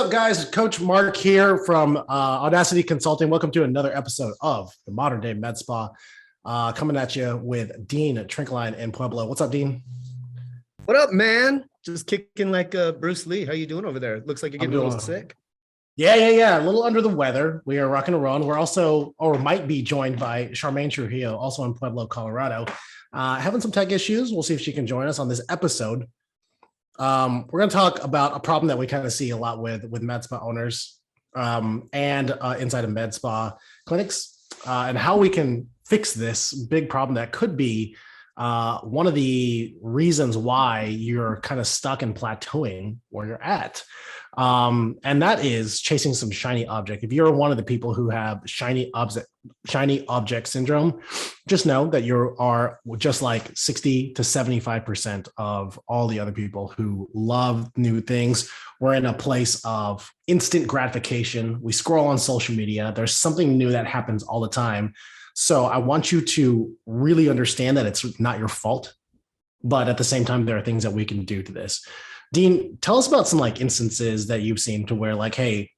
up, guys? Coach Mark here from Audacity Consulting. Welcome to another episode of the Modern Day Med Spa. Coming at you with Dean Trinkline in Pueblo. What's up, Dean? What up, man? Just kicking like Bruce Lee. How you doing over there? Looks like you're getting a little sick. Yeah. A little under the weather. We are rocking and rolling. We're also, or might be joined by Charmaine Trujillo, also in Pueblo, Colorado. Having some tech issues. We'll see if she can join us on this episode. We're going to talk about a problem that we kind of see a lot with med spa owners and inside of med spa clinics and how we can fix this big problem that could be one of the reasons why you're kind of stuck and plateauing where you're at. And that is chasing some shiny object. If you're one of the people who have shiny object syndrome, just know that you are just like 60 to 75% of all the other people who love new things. We're in a place of instant gratification. We scroll on social media. There's something new that happens all the time. So I want you to really understand that it's not your fault, but at the same time, there are things that we can do to this. Dean, tell us about some like instances that you've seen to where like, hey,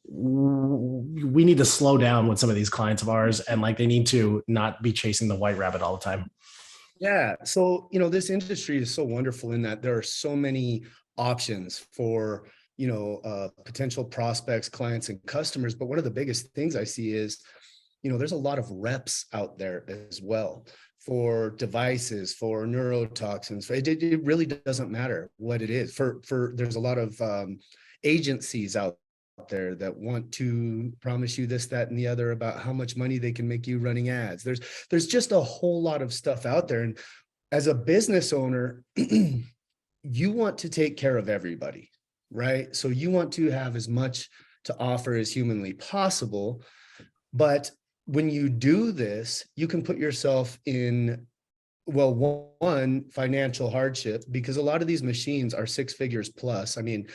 we need to slow down with some of these clients of ours and like they need to not be chasing the white rabbit all the time. Yeah. So, this industry is so wonderful in that there are so many options for, potential prospects, clients, and customers. But one of the biggest things I see is, there's a lot of reps out there as well for devices, for neurotoxins. It really doesn't matter what it is. There's a lot of agencies out there that want to promise you this, that, and the other about how much money they can make you running ads. There's just a whole lot of stuff out there. And as a business owner, you want to take care of everybody, right? So you want to have as much to offer as humanly possible. But when you do this, you can put yourself in, one, financial hardship, because a lot of these machines are 6 figures plus. I mean,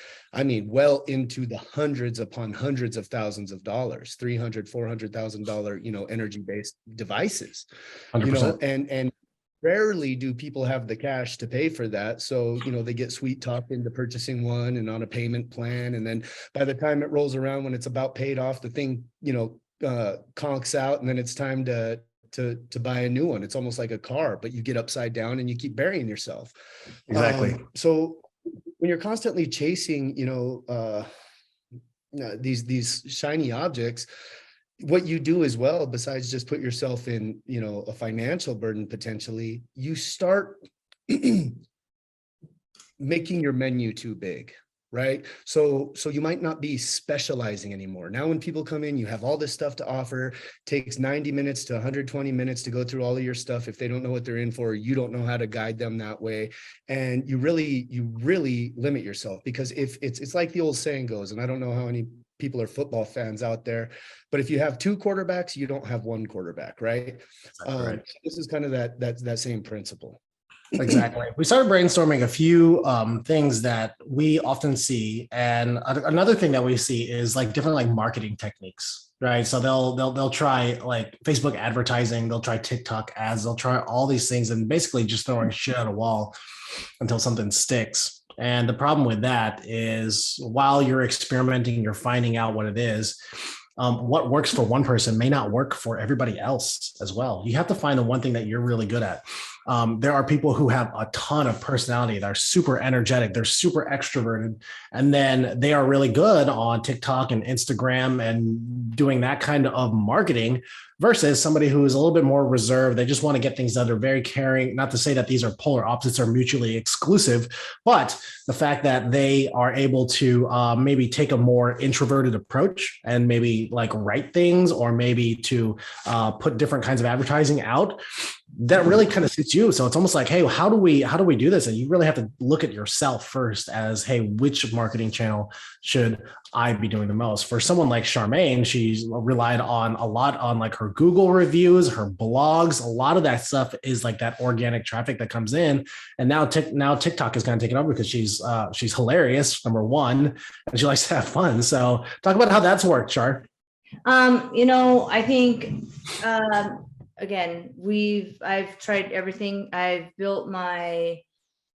well into the hundreds upon hundreds of thousands of dollars, $300,000, $400,000, energy-based devices, 100%. And rarely do people have the cash to pay for that. So, they get sweet talked into purchasing one and on a payment plan. And then by the time it rolls around, when it's about paid off, the thing, conks out, and then it's time to buy a new one. It's almost like a car, but you get upside down and you keep burying yourself. Exactly. So when you're constantly chasing, these shiny objects, what you do as well, besides just put yourself in, a financial burden, potentially, you start making your menu too big. Right. So you might not be specializing anymore. Now, when people come in, you have all this stuff to offer. Takes 90 minutes to 120 minutes to go through all of your stuff. If they don't know what they're in for, you don't know how to guide them that way. And you really limit yourself, because if it's like the old saying goes, and I don't know how many people are football fans out there, but if you have 2 quarterbacks, you don't have 1 quarterback. Right. Right. This is kind of that same principle. Exactly. We started brainstorming a few things that we often see, and another thing that we see is like different like marketing techniques, right? So they'll try like Facebook advertising, they'll try TikTok ads, they'll try all these things, and basically just throwing shit at a wall until something sticks. And the problem with that is, while you're experimenting, you're finding out what it is. What works for one person may not work for everybody else as well. You have to find the one thing that you're really good at. There are people who have a ton of personality. They're super energetic. They're super extroverted. And then they are really good on TikTok and Instagram and doing that kind of marketing, versus somebody who is a little bit more reserved. They just want to get things done. They're very caring. Not to say that these are polar opposites or mutually exclusive, but the fact that they are able to maybe take a more introverted approach and maybe like write things, or maybe to put different kinds of advertising out, that really kind of suits you. So it's almost like, hey, how do we do this? And you really have to look at yourself first as, hey, which marketing channel should I be doing the most? For someone like Charmaine, she's relied on a lot on like her Google reviews, her blogs. A lot of that stuff is like that organic traffic that comes in. And now TikTok is kind of taking over, because she's hilarious, number one, and she likes to have fun. So talk about how that's worked, Char. I think again, I've tried everything. I've built my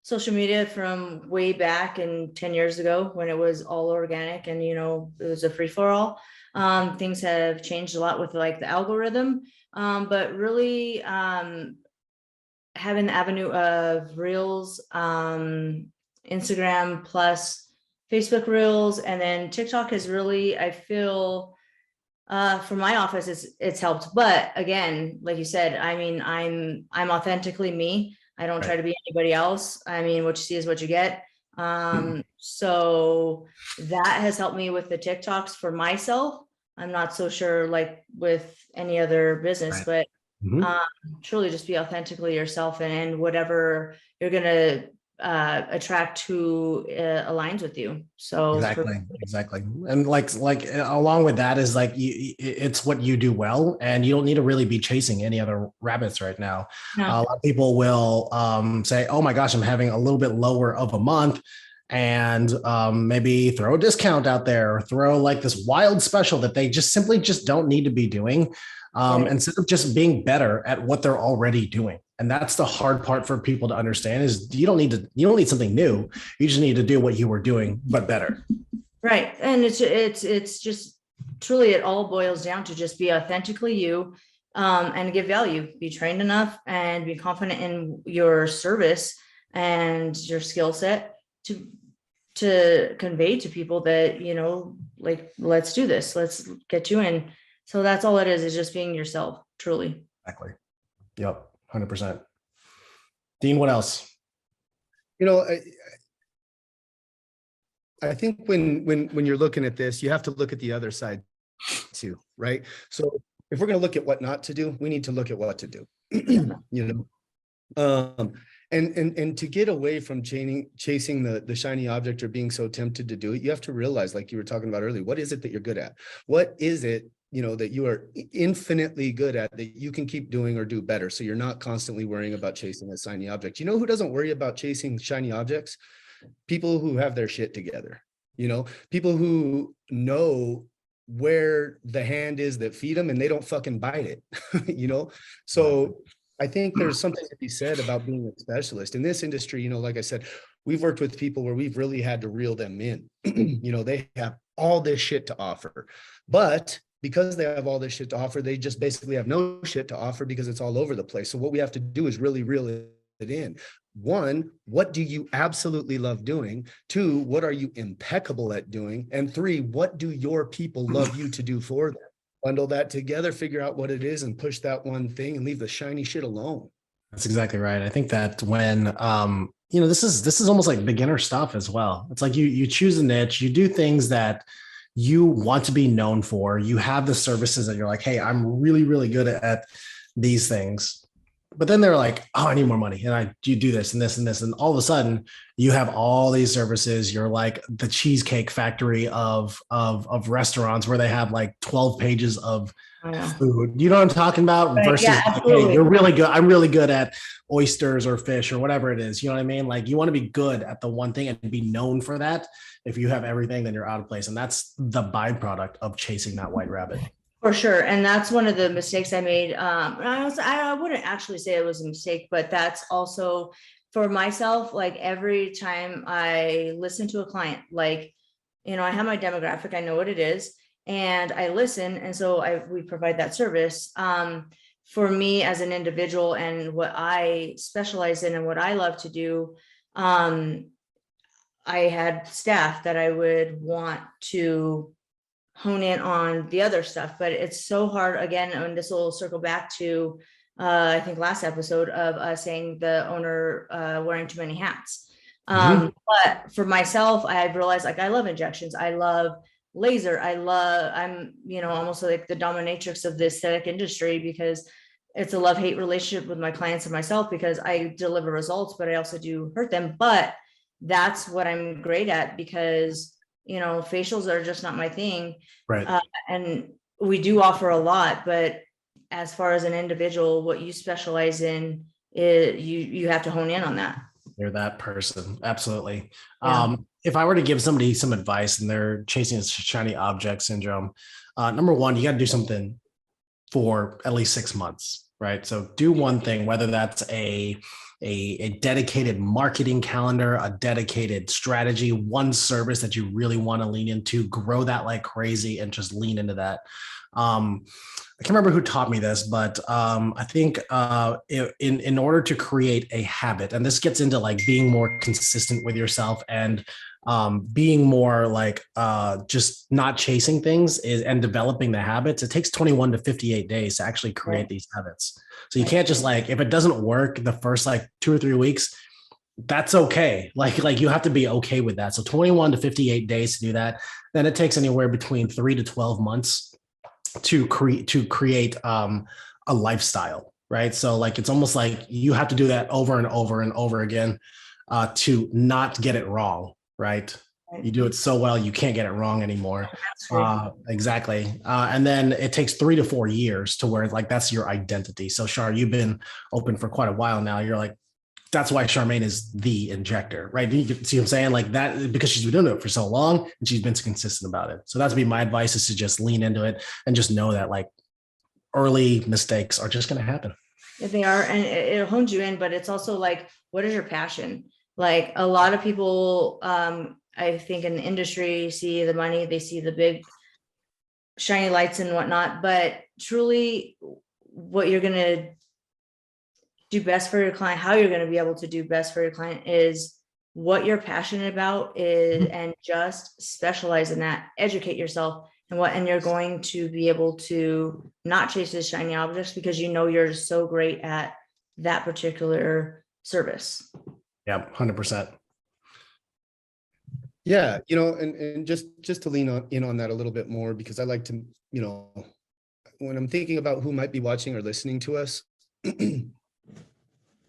social media from way back and 10 years ago when it was all organic and, it was a free for all. Things have changed a lot with like the algorithm. But really, having the avenue of Reels, Instagram plus Facebook Reels, and then TikTok has really, I feel, for my office, it's helped. But again, like you said, I mean, I'm authentically me. I don't try to be anybody else. I mean, what you see is what you get. So that has helped me with the TikToks for myself. I'm not so sure like with any other business, but truly just be authentically yourself, and whatever you're gonna attract who aligns with you. So exactly. And like along with that is like it's what you do well, and you don't need to really be chasing any other rabbits right now. No. A lot of people will say, oh my gosh, I'm having a little bit lower of a month, and maybe throw a discount out there, or throw like this wild special that they just simply just don't need to be doing, instead of just being better at what they're already doing. And that's the hard part for people to understand is you don't need something new. You just need to do what you were doing, but better. Right. And it's just truly, it all boils down to just be authentically you, and give value, be trained enough and be confident in your service and your skill set to convey to people that, like, let's do this, let's get you in. So that's all it is just being yourself, truly. Exactly. Yep. 100%. Dean, what else? I think when you're looking at this, you have to look at the other side too, right? So if we're going to look at what not to do, we need to look at what to do. And to get away from chasing the shiny object or being so tempted to do it, you have to realize, like you were talking about earlier, what is it that you're good at? What is it that you are infinitely good at that you can keep doing or do better? So you're not constantly worrying about chasing a shiny object. Who doesn't worry about chasing shiny objects? People who have their shit together, people who know where the hand is that feed them and they don't fucking bite it, So I think there's something to be said about being a specialist in this industry. Like I said, we've worked with people where we've really had to reel them in. They have all this shit to offer, but because they have all this shit to offer, they just basically have no shit to offer because it's all over the place. So what we have to do is really reel it in. One, what do you absolutely love doing? Two, what are you impeccable at doing? And three, what do your people love you to do for them? Bundle that together, figure out what it is, and push that one thing and leave the shiny shit alone. That's exactly right. I think that when this is almost like beginner stuff as well. It's like you choose a niche, you do things that you want to be known for. You have the services that you're like, hey, I'm really, really good at these things. But then they're like, oh, I need more money. And you do this and this and this. And all of a sudden you have all these services. You're like the Cheesecake Factory of restaurants where they have like 12 pages of food. You know what I'm talking about? Right. Versus, like, hey, you're really good. I'm really good at oysters or fish or whatever it is. You know what I mean? Like, you want to be good at the one thing and be known for that. If you have everything, then you're out of place. And that's the byproduct of chasing that white rabbit. For sure. And that's one of the mistakes I made. I wouldn't actually say it was a mistake, but that's also for myself. Like, every time I listen to a client, like, I have my demographic, I know what it is, and I listen. And so we provide that service. For me as an individual and what I specialize in and what I love to do, I had staff that I would want to hone in on the other stuff, but it's so hard again. And this will circle back to, I think last episode of us saying the owner wearing too many hats. But for myself, I've realized, like, I love injections. I love laser. I'm, almost like the dominatrix of the aesthetic industry because it's a love-hate relationship with my clients and myself, because I deliver results, but I also do hurt them. But that's what I'm great at, because facials are just not my thing. Right. And we do offer a lot, but as far as an individual, what you specialize in, you have to hone in on that. You're that person. Absolutely. Yeah. If I were to give somebody some advice and they're chasing this shiny object syndrome, number one, you got to do something for at least 6 months, right? So do one thing, whether that's a a dedicated marketing calendar, a dedicated strategy, one service that you really want to lean into, grow that like crazy and just lean into that. I can't remember who taught me this, but I think in order to create a habit, and this gets into like being more consistent with yourself and being more like just not chasing things and developing the habits, it takes 21 to 58 days to actually create these habits. So you can't just like, if it doesn't work the first like 2 or 3 weeks, that's okay. Like you have to be okay with that. So 21 to 58 days to do that. Then it takes anywhere between 3 to 12 months to create a lifestyle, right? So like it's almost like you have to do that over and over and over again to not get it wrong, right? You do it so well you can't get it wrong anymore. Exactly. And then it takes 3 to 4 years to where like that's your identity. So Char, you've been open for quite a while now. You're like, that's why Charmaine is the injector, right? You see what I'm saying? Like that, because she's been doing it for so long and she's been so consistent about it. So that's be my advice, is to just lean into it and just know that like early mistakes are just going to happen. If they are, and it hones you in, but it's also like, what is your passion? Like a lot of people, I think in the industry see the money, they see the big shiny lights and whatnot, but truly what you're going to do best for your client, how you're going to be able to do best for your client is what you're passionate about is, and just specialize in that, educate yourself and you're going to be able to not chase the shiny objects because you know you're so great at that particular service. Yeah, 100%. Yeah, you know, and just to lean in on that a little bit more, because I like to, you know, when I'm thinking about who might be watching or listening to us,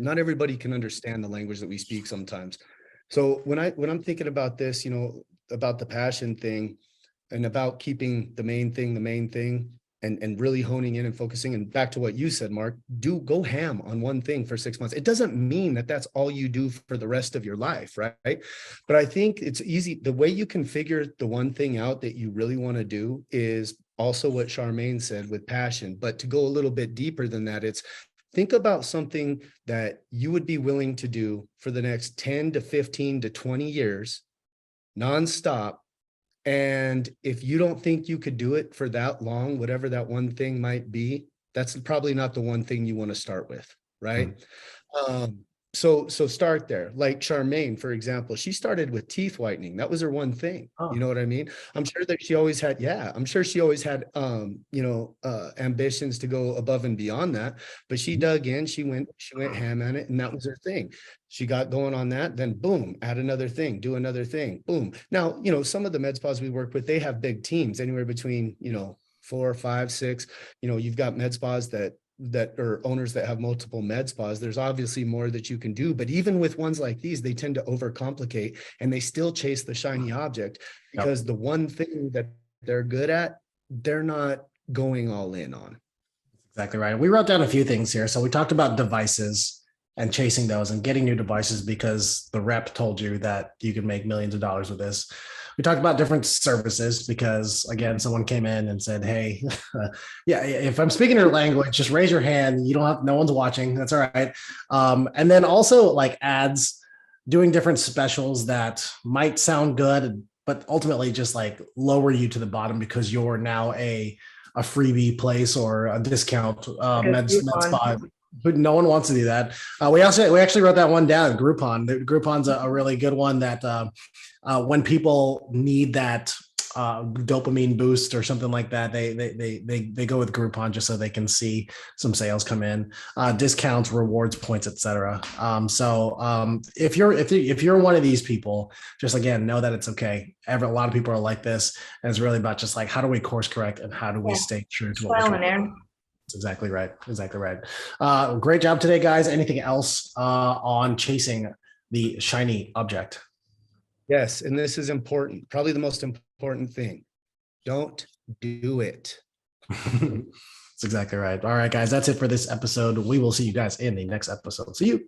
not everybody can understand the language that we speak sometimes. So when I'm thinking about this, you know, about the passion thing and about keeping the main thing and really honing in and focusing, and back to what you said, Mark, go ham on one thing for 6 months. It doesn't mean that that's all you do for the rest of your life, right? But I think it's easy. The way you can figure the one thing out that you really want to do is also what Charmaine said, with passion. But to go a little bit deeper than that, it's think about something that you would be willing to do for the next 10 to 15 to 20 years, nonstop. And if you don't think you could do it for that long, whatever that one thing might be, that's probably not the one thing you want to start with, right? So start there. Like Charmaine, for example, she started with teeth whitening. That was her one thing. You know what I mean? I'm sure that she always had, I'm sure she always had, ambitions to go above and beyond that, but she dug in, she went ham on it, and that was her thing. She got going on that, then boom, add another thing, do another thing, boom. Now, you know, some of the med spas we work with, they have big teams, anywhere between, 4, 5, 6, you've got med spas that are owners that have multiple med spas. There's obviously more that you can do, but even with ones like these, they tend to overcomplicate and they still chase the shiny object because the one thing that they're good at, they're not going all in on. Exactly right. We wrote down a few things here. So we talked about devices and chasing those and getting new devices because the rep told you that you could make millions of dollars with this. We talked about different services because, again, someone came in and said, hey, if I'm speaking your language, just raise your hand. You don't have, no one's watching. That's all right. And then also like ads, doing different specials that might sound good, but ultimately just like lower you to the bottom because you're now a freebie place or a discount med spa. But no one wants to do that. We actually wrote that one down. Groupon. Groupon's a really good one that when people need that dopamine boost or something like that, they go with Groupon just so they can see some sales come in, discounts, rewards, points, etc. So if you're one of these people, just again know that it's okay. A lot of people are like this, and it's really about just like how do we course correct and how do we stay true to what we're doing. That's exactly right. Exactly right. Great job today, guys. Anything else on chasing the shiny object? Yes, and this is important. Probably the most important thing. Don't do it. That's exactly right. All right, guys, that's it for this episode. We will see you guys in the next episode. See you.